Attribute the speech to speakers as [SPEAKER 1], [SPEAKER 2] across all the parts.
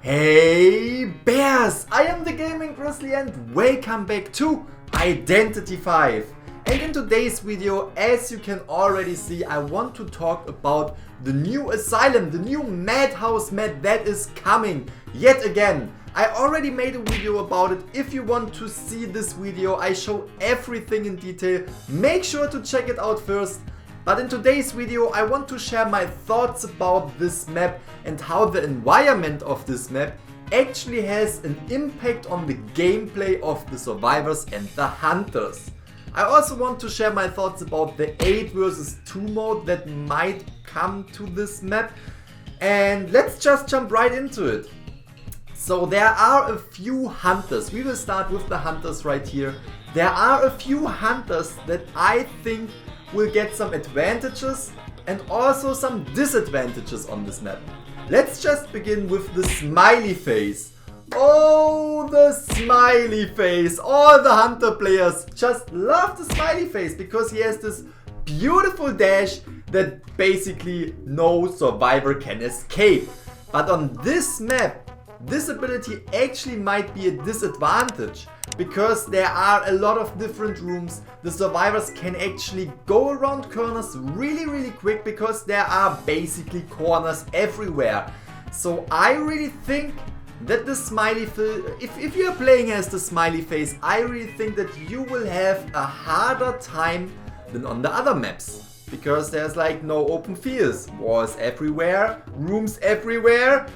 [SPEAKER 1] Hey bears! I am the Gaming-Grizzly and welcome back to Identity 5. And in today's video, as you can already see, I want to talk about the new Asylum, the new Madhouse map that is coming yet again. I already made a video about it. If you want to see this video, I show everything in detail. Make sure to check it out first. But in today's video, I want to share my thoughts about this map and how the environment of this map actually has an impact on the gameplay of the survivors and the hunters. I also want to share my thoughts about the 8 versus 2 mode that might come to this map. And let's just jump right into it. So there are a few hunters. We will start with the hunters right here. There are a few hunters that I think will get some advantages and also some disadvantages on this map. Let's just begin with the smiley face. Oh, the smiley face. All the hunter players just love the smiley face because he has this beautiful dash that basically no survivor can escape. But on this map, this ability actually might be a disadvantage because there are a lot of different rooms. The survivors can actually go around corners really quick because there are basically corners everywhere. So I really think that the smiley face, if you are playing as the smiley face, I really think that you will have a harder time than on the other maps. Because there's like no open fields, walls everywhere, rooms everywhere,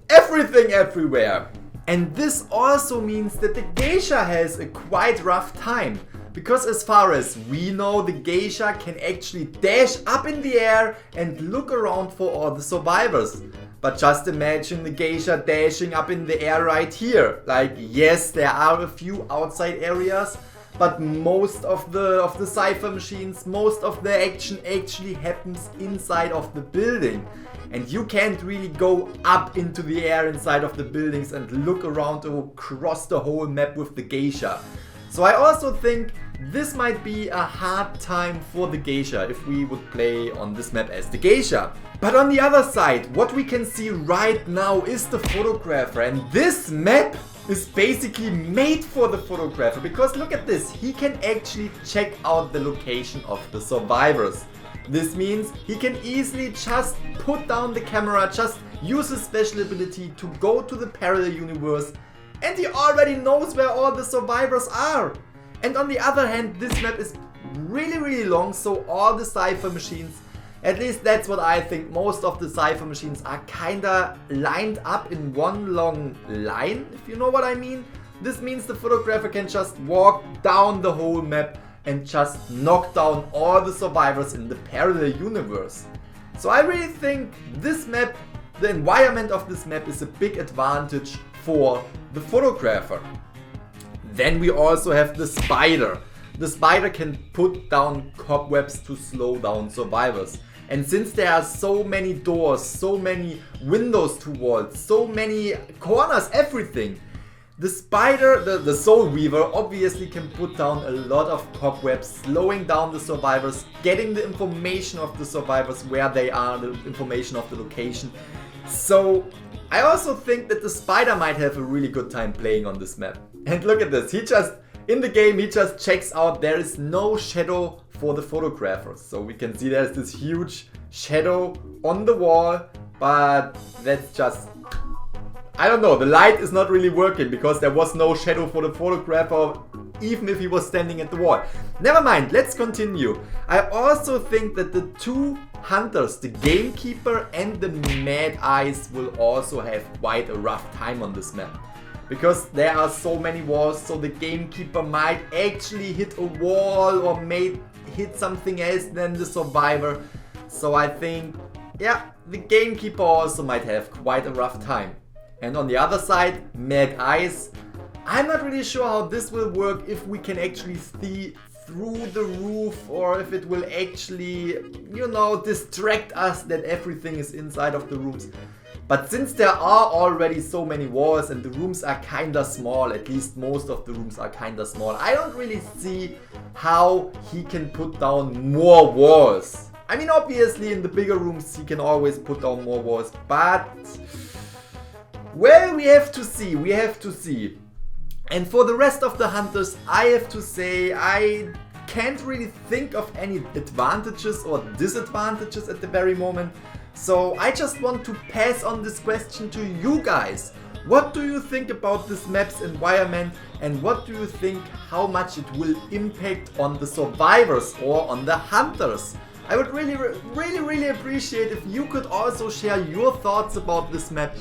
[SPEAKER 1] everything everywhere. And this also means that the Geisha has a quite rough time. Because as far as we know, the Geisha can actually dash up in the air and look around for all the survivors. But just imagine the Geisha dashing up in the air right here. Like, yes, there are a few outside areas, but most of the cipher machines, most of the action actually happens inside of the building. And you can't really go up into the air inside of the buildings and look around across the whole map with the Geisha. So I also think this might be a hard time for the Geisha if we would play on this map as the Geisha. But on the other side, what we can see right now is the photographer, and this map is basically made for the photographer because look at this, he can actually check out the location of the survivors. This means he can easily just put down the camera, just use his special ability to go to the parallel universe, and he already knows where all the survivors are. And on the other hand, this map is really long, so all the cipher machines, at least that's what I think, most of the cipher machines are kinda lined up in one long line, if you know what I mean. This means the photographer can just walk down the whole map and just knock down all the survivors in the parallel universe. So I really think this map, the environment of this map is a big advantage for the photographer. Then we also have the spider. The spider can put down cobwebs to slow down survivors. And since there are so many doors, so many windows to walls, so many corners, everything, the spider, the soul weaver, obviously can put down a lot of cobwebs, slowing down the survivors, getting the information of the survivors, where they are, the information of the location. So I also think that the spider might have a really good time playing on this map. And look at this, in the game he just checks out there is no shadow for the photographers. So we can see there's this huge shadow on the wall, but that's just, I don't know, the light is not really working because there was no shadow for the photographer even if he was standing at the wall. Never mind, let's continue. I also think that the two hunters, the gamekeeper and the mad eyes, will also have quite a rough time on this map. Because there are so many walls, so the gamekeeper might actually hit a wall or may hit something else than the survivor. So I think, yeah, the gamekeeper also might have quite a rough time. And on the other side, mad eyes, I'm not really sure how this will work, if we can actually see through the roof or if it will actually, you know, distract us that everything is inside of the rooms. But since there are already so many walls and the rooms are kinda small, at least most of the rooms are kinda small, I don't really see how he can put down more walls. I mean, obviously in the bigger rooms he can always put down more walls, but Well, we have to see. And for the rest of the hunters, I have to say I can't really think of any advantages or disadvantages at the very moment. So I just want to pass on this question to you guys. What do you think about this map's environment, and what do you think how much it will impact on the survivors or on the hunters? I would really appreciate if you could also share your thoughts about this map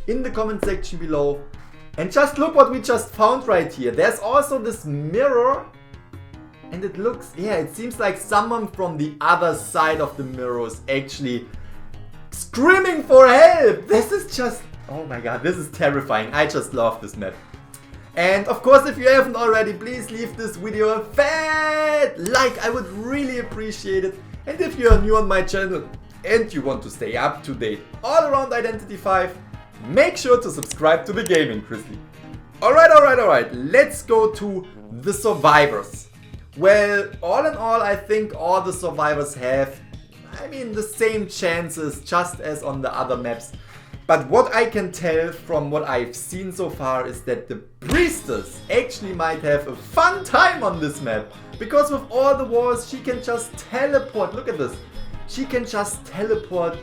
[SPEAKER 1] in the comment section below. And just look what we just found right here. There's also this mirror, and it looks, yeah, it seems like someone from the other side of the mirror is actually screaming for help. This is just, oh my god, this is terrifying. I just love this map. And of course, if you haven't already, please leave this video a fat like. I would really appreciate it. And if you are new on my channel and you want to stay up to date all around Identity V, make sure to subscribe to the Gaming-Grizzly. Alright, let's go to the survivors. Well, all in all, I think all the survivors have, the same chances just as on the other maps. But what I can tell from what I've seen so far is that the priestess actually might have a fun time on this map. Because with all the walls, she can just teleport. Look at this. She can just teleport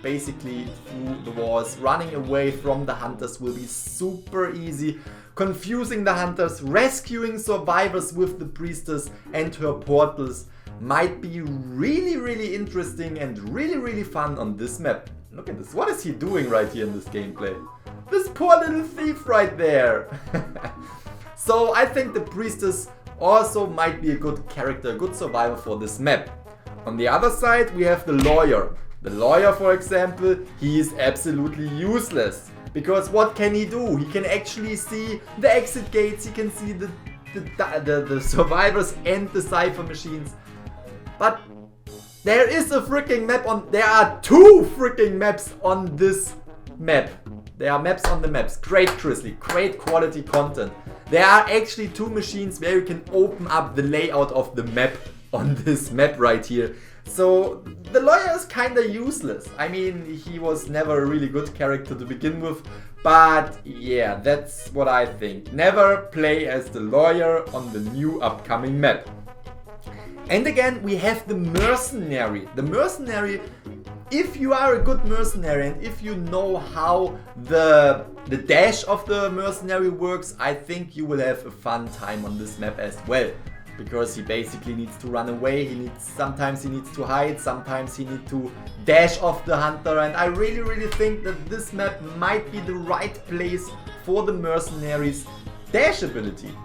[SPEAKER 1] basically through the walls. Running away from the hunters will be super easy. Confusing the hunters, rescuing survivors with the priestess and her portals might be really interesting and really fun on this map. Look at this. What is he doing right here in this gameplay? This poor little thief right there. So I think the priestess also might be a good character, a good survivor for this map. On the other side, we have the lawyer. The lawyer, for example, he is absolutely useless. Because what can he do? He can actually see the exit gates, he can see the survivors and the cipher machines. But there is a freaking map on, there are two freaking maps on this map. There are maps on the maps. Great Grizzly, great quality content. There are actually two machines where you can open up the layout of the map on this map right here. So the lawyer is kinda useless. He was never a really good character to begin with. But yeah, that's what I think. Never play as the lawyer on the new upcoming map. And again, we have the Mercenary. The Mercenary, if you are a good Mercenary and if you know how the dash of the Mercenary works, I think you will have a fun time on this map as well. Because he basically needs to run away, sometimes he needs to hide, sometimes he needs to dash off the hunter, and I really think that this map might be the right place for the Mercenary's dash ability.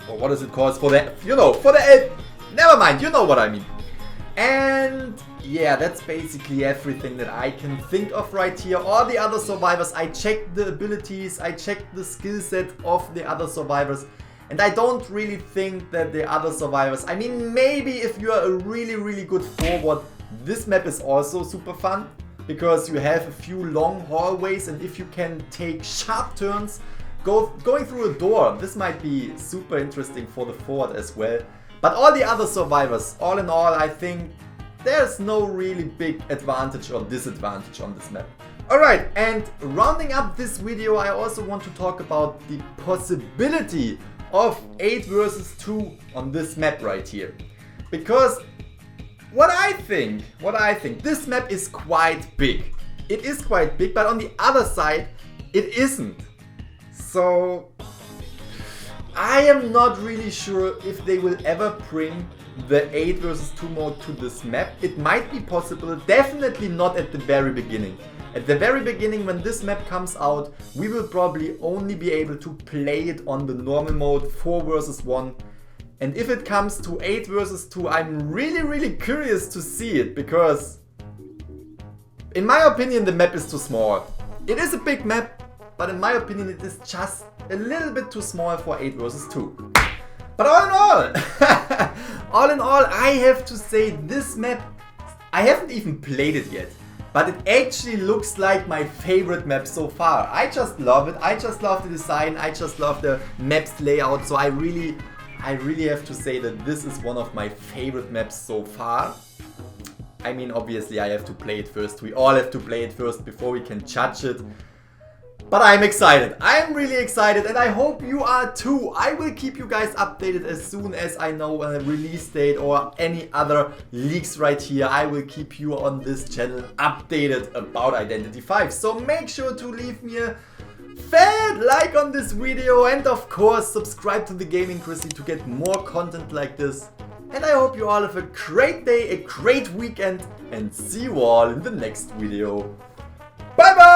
[SPEAKER 1] Or what is it called? For the, never mind, you know what I mean. And yeah, that's basically everything that I can think of right here. All the other survivors, I checked the abilities, I checked the skill set of the other survivors. And I don't really think that the other survivors, maybe if you are a really good forward, this map is also super fun. Because you have a few long hallways, and if you can take sharp turns, going through a door, this might be super interesting for the forward as well. But all the other survivors, all in all, I think there's no really big advantage or disadvantage on this map. Alright, and rounding up this video, I also want to talk about the possibility of 8 versus 2 on this map right here. Because what I think, this map is quite big. It is quite big, but on the other side, it isn't. So I am not really sure if they will ever bring the 8 versus 2 mode to this map. It might be possible, definitely not at the very beginning. At the very beginning, when this map comes out, we will probably only be able to play it on the normal mode 4 versus 1. And if it comes to 8 versus 2, I'm really curious to see it, because in my opinion the map is too small. It is a big map, but in my opinion it is just a little bit too small for 8 versus 2. But all in all, I have to say this map, I haven't even played it yet. But it actually looks like my favorite map so far. I just love it. I just love the design. I just love the map's layout. So I really have to say that this is one of my favorite maps so far. Obviously I have to play it first. We all have to play it first before we can judge it. But I'm excited. I'm really excited and I hope you are too. I will keep you guys updated as soon as I know a release date or any other leaks right here. I will keep you on this channel updated about Identity V. So make sure to leave me a fat like on this video and of course subscribe to the Gaming-Grizzly to get more content like this. And I hope you all have a great day, a great weekend and see you all in the next video. Bye bye!